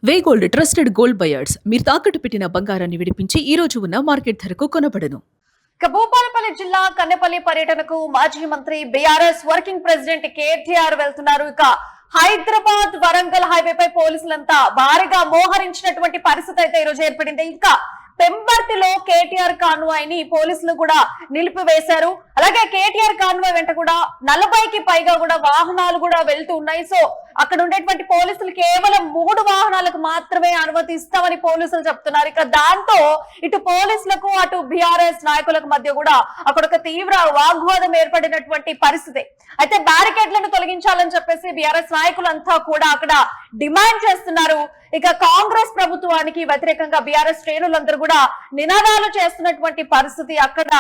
వేగోల్డ్ trusted gold buyers మీరు తాకట్టు పెట్టిన బంగారాన్ని విడిపించి ఈ రోజు ఉన్న మార్కెట్ ధరకు కొనబడను. భూపాలపల్లి జిల్లా కన్నెపల్లి పర్యటనకు మాజీ మంత్రి బీఆర్ఎస్ వర్కింగ్ ప్రెసిడెంట్ కేటీఆర్ వెళ్తున్నారు. ఇక హైదరాబాద్ వరంగల్ హైవేపై పోలీసులంతా భారీగా మోహరించినటువంటి పరిస్థితి అయితే ఈ రోజు ఏర్పడింది. ఇంకా పెంబర్తిలో కేటీఆర్ కాన్వాయ్ ని పోలీసులు కూడా నిలిపివేశారు. అలాగే కేటీఆర్ కాన్వాయ్ వెంట కూడా 40కి పైగా కూడా వాహనాలు కూడా వెళ్తూ ఉన్నాయి. సో అక్కడ ఉండేటువంటి పోలీసులు కేవలం 3 వాహనాలకు మాత్రమే అనుమతి ఇస్తామని పోలీసులు చెప్తున్నారు. ఇక దాంతో ఇటు పోలీసులకు అటు బీఆర్ఎస్ నాయకులకు మధ్య కూడా అక్కడ ఒక తీవ్ర వాగ్వాదం ఏర్పడినటువంటి పరిస్థితి. అయితే బ్యారికేడ్లను తొలగించాలని చెప్పేసి బీఆర్ఎస్ నాయకులంతా కూడా అక్కడ డిమాండ్ చేస్తున్నారు. ఇక కాంగ్రెస్ ప్రభుత్వానికి వ్యతిరేకంగా బీఆర్ఎస్ శ్రేణులందరూ కూడా నినాదాలు చేస్తున్నటువంటి పరిస్థితి. అక్కడ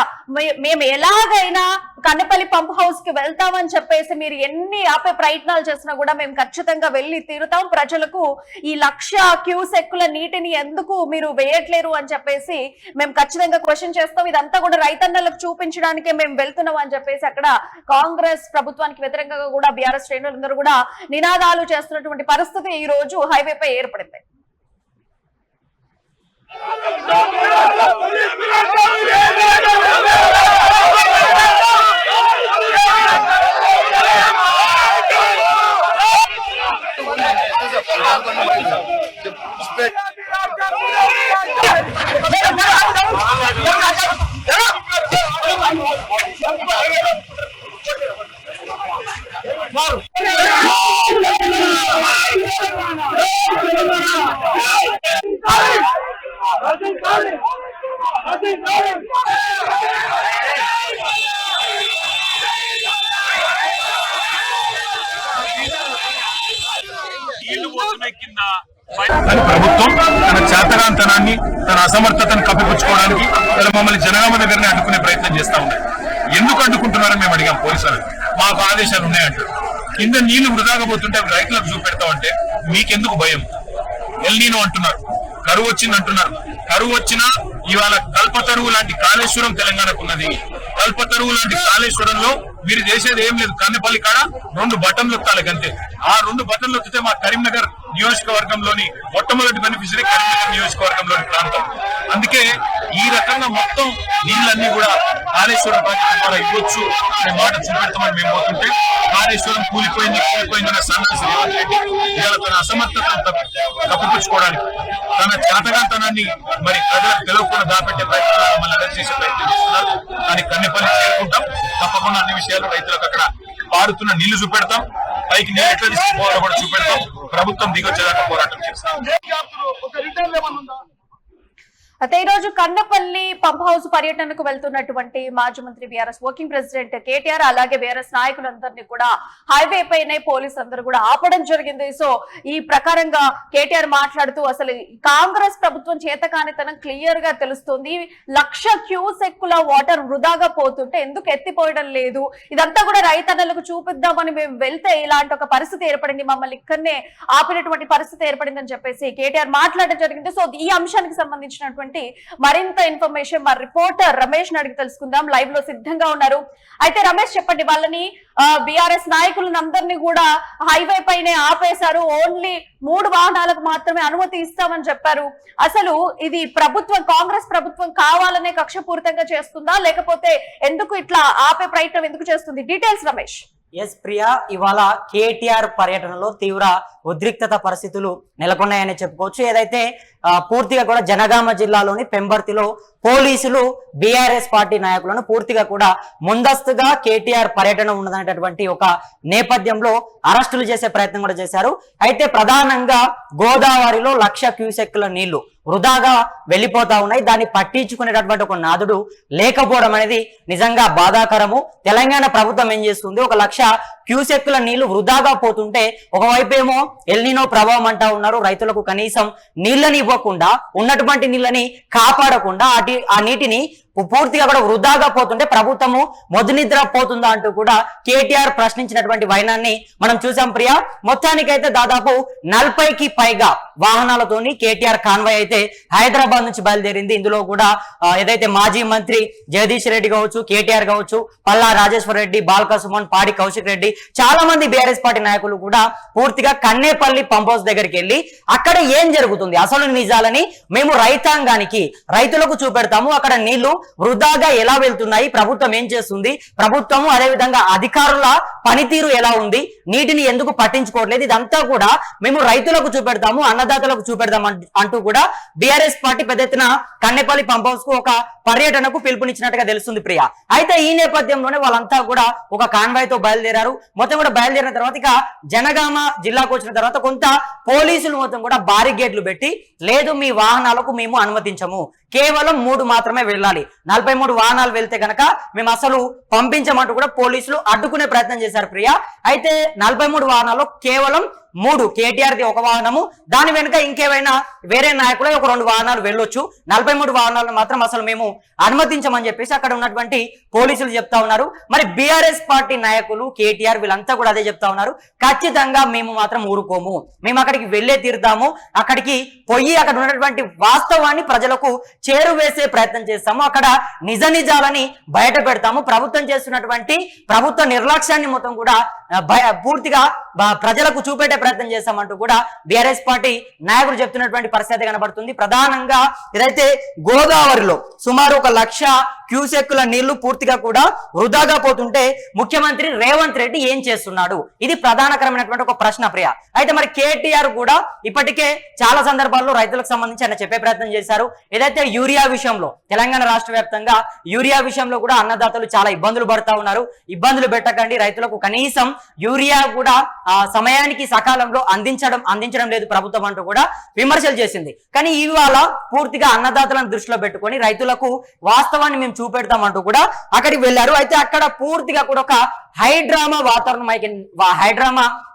మేము ఎలాగైనా కన్నెపల్లి పంప్ హౌస్ కి వెళ్తామని చెప్పేసి మీరు ఎన్ని ఆపే ప్రయత్నాలు చేసినా కూడా మేము ఖచ్చితంగా వెళ్లి తీరుతాం. ప్రజలకు ఈ 1,00,000 క్యూసెక్కుల నీటిని ఎందుకు మీరు వేయట్లేరు అని చెప్పేసి మేము ఖచ్చితంగా క్వశ్చన్ చేస్తాం. ఇదంతా కూడా రైతన్నలకు చూపించడానికే మేము వెళ్తున్నాం అని చెప్పేసి అక్కడ కాంగ్రెస్ ప్రభుత్వానికి వ్యతిరేకంగా కూడా బీఆర్ఎస్ శ్రేణులందరూ కూడా నినాదాలు చేస్తున్నటువంటి పరిస్థితి ఈ రోజు హైవేపై ఏర్పడింది. కానీ ప్రభుత్వం తన చేతగాంతనాన్ని తన అసమర్థతను కప్పిపుచ్చుకోవడానికి మమ్మల్ని జనగామ దగ్గరనే అడ్డుకునే ప్రయత్నం చేస్తా ఉన్నాయి. ఎందుకు అడ్డుకుంటున్నారని మేము అడిగాం పోలీసులు. మాకు ఆదేశాలు ఉన్నాయంటారు. కింద నీళ్లు వృధాగా పోతుంటే అవి రైతులకు చూపెడతామంటే మీకెందుకు భయం? ఎల్నీనో అంటున్నారు, కరువు వచ్చింది అంటున్నారు. కరువు వచ్చినా ఇవాళ కల్పతరువు లాంటి కాళేశ్వరం తెలంగాణకు ఉన్నది. కల్పతరువు లాంటి కాళేశ్వరంలో మీరు చేసేది ఏం లేదు. కన్నెపల్లి కాడ 2 బటన్లు నొక్కాలి అంతే. ఆ 2 బటన్లు నొక్కితే మా కరీంనగర్ నియోజకవర్గంలోని మొట్టమొదటి బెనిఫిషరీ కరీంనగర్ నియోజకవర్గంలోని ప్రాంతం. అందుకే ఈ రకంగా మొత్తం నీళ్ళన్నీ కూడా కాళేశ్వరం ప్రాజెక్టు ద్వారా ఇవ్వచ్చు అనే మాట చూపెడతామని మేము పోతుంటే కాళేశ్వరం కూలిపోయిందన్న సన్నాసి రేవంత్ రెడ్డి ఇవాళ తన అసమర్థతను తప్పిపుచ్చుకోవడానికి తన చేతగాంతనాన్ని మరి ప్రజలకు తెలవకుండా దాపెట్టే ప్రయత్నం మమ్మల్ని అరెస్ట్ చేసే ప్రయత్నం చేస్తున్నారు. కానీ కన్నెపల్లి చేరుకుంటాం. తప్పకుండా అన్ని విషయాలు రైతులకు అక్కడ పారుతున్న నీళ్లు చూపెడతాం. పైకి నీళ్ళు ఎట్లా తీసుకుపోవాలో కూడా చూపెడతాం. ప్రభుత్వం దిగొచ్చేదాకా పోరాటం చేస్తాం. అయితే ఈ రోజు కన్నపల్లి పంప్ హౌస్ పర్యటనకు వెళ్తున్నటువంటి మాజీ మంత్రి బీఆర్ఎస్ వర్కింగ్ ప్రెసిడెంట్ కేటీఆర్ అలాగే బీఆర్ఎస్ నాయకులందరినీ కూడా హైవే పైనే పోలీసు అందరూ కూడా ఆపడం జరిగింది. సో ఈ ప్రకారంగా కేటీఆర్ మాట్లాడుతూ అసలు కాంగ్రెస్ ప్రభుత్వం చేతకానితనం క్లియర్ గా తెలుస్తుంది. 1,00,000 క్యూసెక్కుల వాటర్ వృధాగా పోతుంటే ఎందుకు ఎత్తిపోయడం లేదు? ఇదంతా కూడా రైతన్నలకు చూపిద్దామని మేము వెళ్తే ఇలాంటి ఒక పరిస్థితి ఏర్పడింది. మమ్మల్ని ఇక్కడనే ఆపినటువంటి పరిస్థితి ఏర్పడిందని చెప్పేసి కేటీఆర్ మాట్లాడడం జరిగింది. సో ఈ అంశానికి సంబంధించినటువంటి మరింత ఇన్ఫర్మేషన్ మా రిపోర్టర్ రమేష్ అడిగి తెలుసుకుందాం. లైవ్ లో సిద్ధంగా ఉన్నారు. అయితే రమేష్ చెప్పండి, వాళ్ళని బీఆర్ఎస్ నాయకులందరినీ కూడా హైవే పైనే ఆపేశారు. ఓన్లీ 3 వాహనాలకు మాత్రమే అనుమతి ఇస్తామని చెప్పారు. అసలు ఇది ప్రభుత్వం కాంగ్రెస్ ప్రభుత్వం కావాలనే కక్షపూరితంగా చేస్తుందా, లేకపోతే ఎందుకు ఇట్లా ఆపే ప్రయత్నం ఎందుకు చేస్తుంది? డీటెయిల్స్ రమేష్. ఎస్ ప్రియా, ఇవాళ కేటీఆర్ పర్యటనలో తీవ్ర ఉద్రిక్తత పరిస్థితులు నెలకొన్నాయని చెప్పుకోవచ్చు. ఏదైతే పూర్తిగా కూడా జనగామ జిల్లాలోని పెంబర్తిలో పోలీసులు బీఆర్ఎస్ పార్టీ నాయకులను పూర్తిగా కూడా ముందస్తుగా కేటీఆర్ పర్యటన ఉన్నదనేటటువంటి ఒక నేపథ్యంలో అరెస్టులు చేసే ప్రయత్నం కూడా చేశారు. అయితే ప్రధానంగా గోదావరిలో 1,00,000 క్యూసెక్కుల నీళ్లు వృధాగా వెళ్ళిపోతా ఉన్నాయి. దాన్ని పట్టించుకునేటటువంటి ఒక నాదుడు లేకపోవడం అనేది నిజంగా బాధాకరము. తెలంగాణ ప్రభుత్వం ఏం చేస్తుంది? 1,00,000 క్యూసెక్కుల నీళ్లు వృధాగా పోతుంటే ఒకవైపు ఏమో ఎల్నినో ప్రభావం అంటా ఉన్నారు. రైతులకు కనీసం నీళ్ళని ఇవ్వకుండా ఉన్నటువంటి నీళ్ళని కాపాడకుండా ఆ నీటిని పూర్తిగా కూడా వృధాగా పోతుంటే ప్రభుత్వము మొదనిద్ర పోతుందా అంటూ కూడా కేటీఆర్ ప్రశ్నించినటువంటి వైనాన్ని మనం చూసాం ప్రియా. మొత్తానికైతే దాదాపు 40కి పైగా వాహనాలతోని కేటీఆర్ కాన్వాయ్ అయితే హైదరాబాద్ నుంచి బయలుదేరింది. ఇందులో కూడా ఏదైతే మాజీ మంత్రి జగదీష్ రెడ్డి కావచ్చు, కేటీఆర్ కావచ్చు, పల్లా రాజేశ్వర రెడ్డి, బాల్క సుమన్, పాడి కౌశిక్ రెడ్డి, చాలా మంది బీఆర్ఎస్ పార్టీ నాయకులు కూడా పూర్తిగా కన్నేపల్లి పంప్ హౌస్ దగ్గరికి వెళ్ళి అక్కడ ఏం జరుగుతుంది అసలు నిజాలని మేము రైతాంగానికి, రైతులకు చూపెడతాము, అక్కడ నీళ్లు వృధాగా ఎలా వెళ్తున్నాయి, ప్రభుత్వం ఏం చేస్తుంది, ప్రభుత్వము అదేవిధంగా అధికారుల పనితీరు ఎలా ఉంది, నీటిని ఎందుకు పట్టించుకోవట్లేదు, ఇదంతా కూడా మేము రైతులకు చూపెడతాము, అన్నదాతలకు చూపెడతాం అంటూ కూడా బీఆర్ఎస్ పార్టీ పెద్ద ఎత్తున కన్నెపల్లి పంప్ హౌస్ కు ఒక పర్యటనకు పిలుపునిచ్చినట్టుగా తెలుస్తుంది ప్రియా. అయితే ఈ నేపథ్యంలోనే వాళ్ళంతా కూడా ఒక కాన్వాయ్ తో బయలుదేరారు. మొత్తం కూడా బయలుదేరిన తర్వాత ఇక జనగామ జిల్లాకు వచ్చిన తర్వాత కొంత పోలీసులు మొత్తం కూడా బారిగేట్లు పెట్టి, లేదు మీ వాహనాలకు మేము అనుమతించము, కేవలం 3 మాత్రమే వెళ్ళాలి, 43 వాహనాలు వెళ్తే గనక మేము అసలు పంపించమంటూ కూడా పోలీసులు అడ్డుకునే ప్రయత్నం చేశారు ప్రియా. అయితే 43 వాహనాల్లో కేవలం 3 కేటీఆర్ది ఒక వాహనము, దాని వెనుక ఇంకేమైనా వేరే నాయకులు ఒక 2 వాహనాలు వెళ్ళొచ్చు, 43 వాహనాలను మాత్రం అసలు మేము అనుమతించమని చెప్పేసి అక్కడ ఉన్నటువంటి పోలీసులు చెప్తా ఉన్నారు. మరి బీఆర్ఎస్ పార్టీ నాయకులు, కేటీఆర్ వీళ్ళంతా కూడా అదే చెప్తా ఉన్నారు, ఖచ్చితంగా మేము మాత్రం ఊరుకోము, మేము అక్కడికి వెళ్ళే తీరుతాము, అక్కడికి పోయి అక్కడ ఉన్నటువంటి వాస్తవాన్ని ప్రజలకు చేరువేసే ప్రయత్నం చేస్తాము, అక్కడ నిజ నిజాలని బయట పెడతాము, ప్రభుత్వం చేస్తున్నటువంటి ప్రభుత్వ నిర్లక్ష్యాన్ని మొత్తం కూడా పూర్తిగా ప్రజలకు చూపెట్టే ప్రయత్నం చేస్తామంటూ కూడా బీఆర్ఎస్ పార్టీ నాయకులు చెప్తున్నటువంటి పరిస్థితి కనబడుతుంది. ప్రధానంగా ఏదైతే గోదావరిలో సుమారు 1,00,000 క్యూసెక్కుల నీళ్లు పూర్తిగా కూడా వృధాగా పోతుంటే ముఖ్యమంత్రి రేవంత్ రెడ్డి ఏం చేస్తున్నాడు, ఇది ప్రధానకరమైనటువంటి ఒక ప్రశ్న ప్రియ. అయితే మరి కేటీఆర్ కూడా ఇప్పటికే చాలా సందర్భాల్లో రైతులకు సంబంధించి ఆయన చెప్పే ప్రయత్నం చేశారు. ఏదైతే యూరియా విషయంలో తెలంగాణ రాష్ట్ర వ్యాప్తంగా యూరియా విషయంలో కూడా అన్నదాతలు చాలా ఇబ్బందులు పడతా ఉన్నారు, ఇబ్బందులు పెట్టకండి, రైతులకు కనీసం యూరియా కూడా సమయానికి సకాలంలో అందించడం లేదు ప్రభుత్వం అంటూ కూడా విమర్శలు చేసింది. కానీ ఇవాళ పూర్తిగా అన్నదాతలను దృష్టిలో పెట్టుకొని రైతులకు వాస్తవాన్ని మేము చూపెడతామంటూ కూడా అక్కడికి వెళ్లారు. అయితే అక్కడ పూర్తిగా కూడా ఒక హైడ్రామా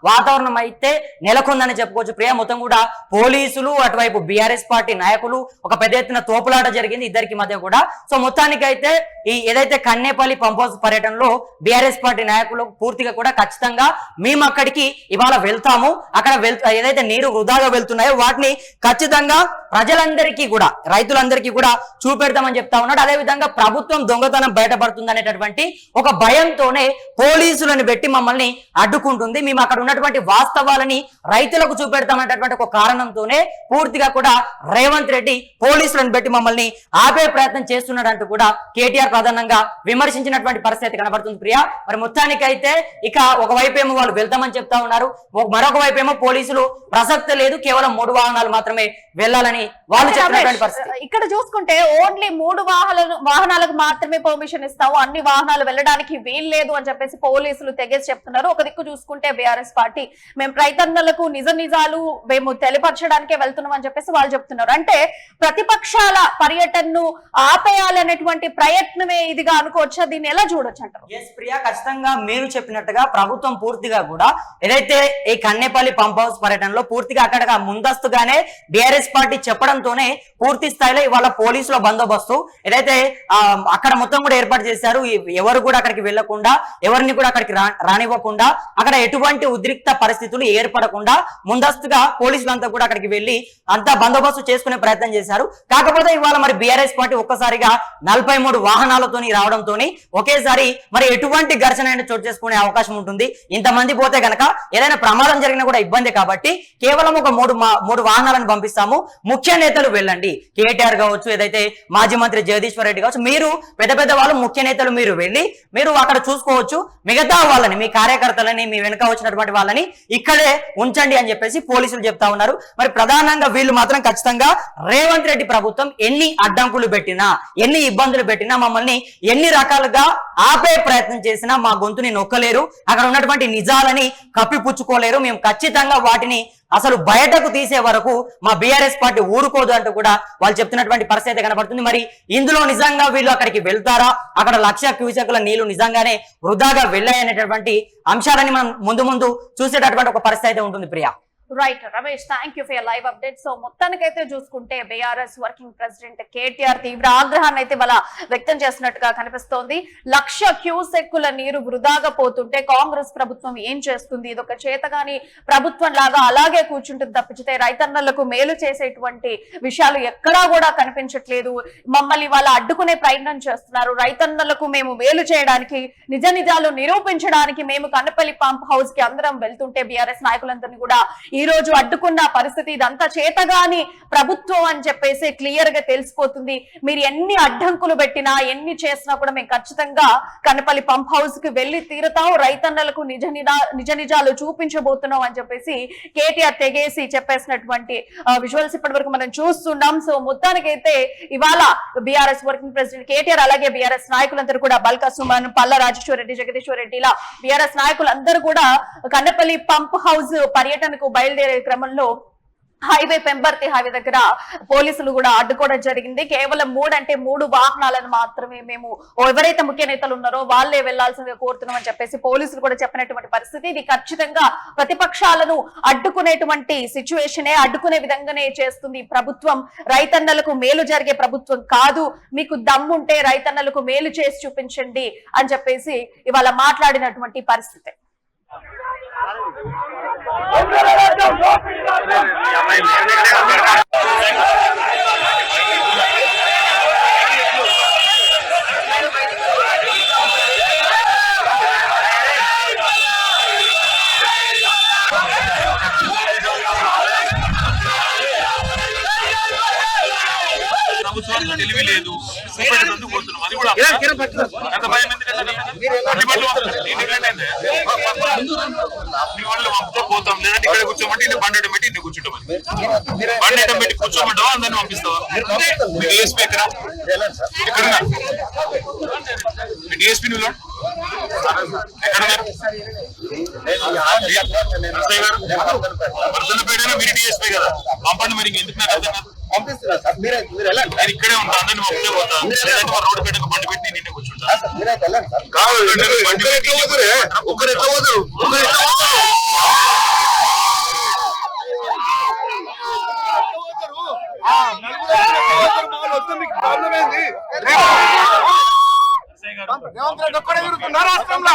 వాతావరణం అయితే నెలకొందని చెప్పుకోవచ్చు ప్రియా. మొత్తం కూడా పోలీసులు, అటువైపు బీఆర్ఎస్ పార్టీ నాయకులు, ఒక పెద్ద ఎత్తున తోపులాట జరిగింది ఇద్దరికి మధ్య కూడా. సో మొత్తానికైతే ఈ ఏదైతే కన్నేపల్లి పంప్ హౌస్ పర్యటనలో బీఆర్ఎస్ పార్టీ నాయకులు పూర్తిగా కూడా ఖచ్చితంగా మేము అక్కడికి ఇవాళ వెళ్తాము, అక్కడ ఏదైతే నీరు వృధాగా వెళ్తున్నాయో వాటిని ఖచ్చితంగా ప్రజలందరికీ కూడా, రైతులందరికీ కూడా చూపెడతామని చెప్తా ఉన్నాడు. అదేవిధంగా ప్రభుత్వం దొంగతనం బయటపడుతుంది అనేటటువంటి ఒక భయంతోనే పోలీసులను పెట్టి మమ్మల్ని అడ్డుకుంటుంది, మేము అక్కడ ఉన్నటువంటి వాస్తవాలని రైతులకు చూపెడతామనేటటువంటి ఒక కారణంతోనే పూర్తిగా కూడా రేవంత్ రెడ్డి పోలీసులను పెట్టి మమ్మల్ని ఆపే ప్రయత్నం చేస్తున్నాడు అంటూ కూడా కేటీఆర్ ప్రధానంగా విమర్శించినటువంటి పరిస్థితి కనబడుతుంది ప్రియా. మరి మొత్తానికైతే ఇక ఒకవైపు ఏమో వాళ్ళు వెళ్తామని చెప్తా ఉన్నారు, మరొక వైపు ఏమో పోలీసులు ప్రసక్తి లేదు, కేవలం 3 వాహనాలు మాత్రమే వెళ్ళాలని వాళ్ళు చెప్పినటువంటి పరిస్థితి. ఇక్కడ చూసుకుంటే ఓన్లీ 3 వాహనాలకు మాత్రమే పర్మిషన్ ఇస్తాము, అన్ని వాహనాలు వెళ్ళడానికి వీల్లేదు అని చెప్పేసి పోలీసులు తెగేసి చెప్తున్నారు. ఒక దిక్కు చూసుకుంటే బీఆర్ఎస్ పార్టీ మేము రైతన్నలకు నిజాలు మేము తెలియపరచడానికే వెళ్తున్నాం అని చెప్పేసి వాళ్ళు చెప్తున్నారు. అంటే ప్రతిపక్షాల పర్యటనను ఆపేయాలనేటువంటి ప్రయత్నమే ఇదిగా అనుకోవచ్చా, దీన్ని ఎలా చూడొచ్చు అంటారు? ప్రియా, ఖచ్చితంగా మీరు చెప్పినట్టుగా ప్రభుత్వం పూర్తిగా కూడా ఏదైతే ఈ కన్నేపల్లి పంప్ హౌస్ పర్యటనలో పూర్తిగా అక్కడ ముందస్తుగానే బీఆర్ఎస్ పార్టీ చెప్పడంతోనే పూర్తి స్థాయిలో ఇవాళ పోలీసుల బందోబస్తు ఏదైతే అక్కడ మొత్తం కూడా ఏర్పాటు చేశారు. ఎవరు కూడా అక్కడికి వెళ్లకుండా, ఎవరిని కూడా అక్కడికి రానివ్వకుండా, అక్కడ ఎటువంటి ఉద్రిక్త పరిస్థితులు ఏర్పడకుండా ముందస్తుగా పోలీసులంతా కూడా అక్కడికి వెళ్లి అంతా బందోబస్తు చేసుకునే ప్రయత్నం చేశారు. కాకపోతే ఇవాళ మరి బీఆర్ఎస్ పార్టీ ఒక్కసారిగా 43 వాహనాలతోని రావడంతోని ఒకేసారి మరి ఎటువంటి ఘర్షణ అయినా చోటు చేసుకునే అవకాశం ఉంటుంది. ఇంతమంది పోతే గనక ఏదైనా ప్రమాదం జరిగినా కూడా ఇబ్బంది కాబట్టి కేవలం ఒక 3 వాహనాలను పంపిస్తాము, ముఖ్య నేతలు వెళ్ళండి, కేటీఆర్ కావచ్చు, ఏదైతే మాజీ మంత్రి జగదీశ్వర్ రెడ్డి కావచ్చు, మీరు పెద్ద వాళ్ళు ముఖ్య నేతలు మీరు వెళ్ళి మీరు అక్కడ చూసుకోవచ్చు, మిగతా వాళ్ళని, మీ కార్యకర్తలని, మీ వెనుక వచ్చినటువంటి వాళ్ళని ఇక్కడే ఉంచండి అని చెప్పేసి పోలీసులు చెప్తా ఉన్నారు. మరి ప్రధానంగా వీళ్ళు మాత్రం ఖచ్చితంగా రేవంత్ రెడ్డి ప్రభుత్వం ఎన్ని అడ్డంకులు పెట్టినా, ఎన్ని ఇబ్బందులు పెట్టినా, మమ్మల్ని ఎన్ని రకాలుగా ఆపే ప్రయత్నం చేసినా మా గొంతుని నొక్కలేరు, అక్కడ ఉన్నటువంటి నిజాలని కప్పిపుచ్చుకోలేరు, మేము ఖచ్చితంగా వాటిని అసలు బయటకు తీసే వరకు మా బీఆర్ఎస్ పార్టీ ఊరుకోదు అంటూ కూడా వాళ్ళు చెప్తున్నటువంటి పరిస్థితి కనబడుతుంది. మరి ఇందులో నిజంగా వీళ్ళు అక్కడికి వెళ్తారా, అక్కడ 1,00,000 క్యూసెక్కుల నీళ్లు నిజంగానే వృధాగా వెళ్ళాయనేటటువంటి అంశాలని మనం ముందు చూసేటటువంటి ఒక పరిస్థితి ఉంటుంది Priya. Right Ramesh, thank you for your live update. So మొత్తానికైతే చూసుకుంటే బీఆర్ఎస్ వర్కింగ్ ప్రెసిడెంట్ కేటీఆర్ తీవ్ర ఆగ్రహాన్ని అయితే వాళ్ళ వ్యక్తం చేసినట్టుగా కనిపిస్తోంది. 1,00,000 క్యూసెక్కుల నీరు వృధాగా పోతుంటే కాంగ్రెస్ ప్రభుత్వం ఏం చేస్తుంది? ఇదొక చేతగాని ప్రభుత్వం లాగా అలాగే కూర్చుంటుంది తప్పించితే రైతన్నలకు మేలు చేసేటువంటి విషయాలు ఎక్కడా కూడా కనిపించట్లేదు. మమ్మల్ని వాళ్ళ అడ్డుకునే ప్రయత్నం చేస్తున్నారు. రైతన్నలకు మేము మేలు చేయడానికి, నిజ నిజాలు నిరూపించడానికి మేము కన్నపల్లి పంప్ హౌస్ కి అందరం వెళ్తుంటే బీఆర్ఎస్ నాయకులందరినీ కూడా ఈ రోజు అడ్డుకున్న పరిస్థితి. ఇదంతా చేతగాని ప్రభుత్వం అని చెప్పేసి క్లియర్ గా తెలిసిపోతుంది. మీరు ఎన్ని అడ్డంకులు పెట్టినా ఎన్ని చేసినా కూడా మేము ఖచ్చితంగా కన్నపల్లి పంప్ హౌస్ కి వెళ్లి తీరుతాం, రైతన్నలకు నిజ నిజాలు చూపించబోతున్నాం అని చెప్పేసి కేటీఆర్ తెగేసి చెప్పేసినటువంటి విజువల్స్ ఇప్పటి వరకు మనం చూస్తున్నాం. సో మొత్తానికైతే ఇవాళ బీఆర్ఎస్ వర్కింగ్ ప్రెసిడెంట్ కేటీఆర్ అలాగే బీఆర్ఎస్ నాయకులందరూ కూడా బల్కా సుమన్, పల్లా రాజేశ్వర రెడ్డి, జగదీశ్వర్ రెడ్డి ఇలా బీఆర్ఎస్ నాయకులందరూ కూడా కన్నపల్లి పంప్ హౌస్ పర్యటనకు బయలుదేరే క్రమంలో హైవే పెంబర్తి హైవే దగ్గర పోలీసులు కూడా అడ్డుకోవడం జరిగింది. కేవలం 3 వాహనాలను మాత్రమే మేము ఎవరైతే ముఖ్య నేతలు ఉన్నారో వాళ్ళే వెళ్లాల్సిందిగా కోరుతున్నాం అని చెప్పేసి పోలీసులు కూడా చెప్పినటువంటి పరిస్థితి. ఇది ఖచ్చితంగా ప్రతిపక్షాలను అడ్డుకునేటువంటి సిచ్యువేషనే, అడ్డుకునే విధంగానే చేస్తుంది ప్రభుత్వం. రైతన్నలకు మేలు జరిగే ప్రభుత్వం కాదు. మీకు దమ్ముంటే రైతన్నలకు మేలు చేసి చూపించండి అని చెప్పేసి ఇవాళ మాట్లాడినటువంటి పరిస్థితి. ప్రభుత్వానికి తెలివి లేదు, పోతున్నాం. అది కూడా ఎంత భయం పోతాం, లేదంటే ఇక్కడ కూర్చోమంటే ఇన్ని బండి పెట్టి ఇన్ని కూర్చుంటామని బండి పెట్టి కూర్చోమంటావా అందరిని పంపిస్తావా? మీ డిఎస్పీ ఎక్కడ ఎక్కడున్నా? మీ డిఎస్పీ నువ్వు వర్ధనపేటైనా మీరు డిఎస్పీ కదా, పంపండి. మరి ఎందుకు నాకు అర్థం కాదు. నేను ఇక్కడే ఉంటా, అందరిని పంపితే పోతా. లేదంటే రోడ్డు పెట్టక బండి పెట్టి నిన్నే కూర్చుంటా. రాష్ట్రంలో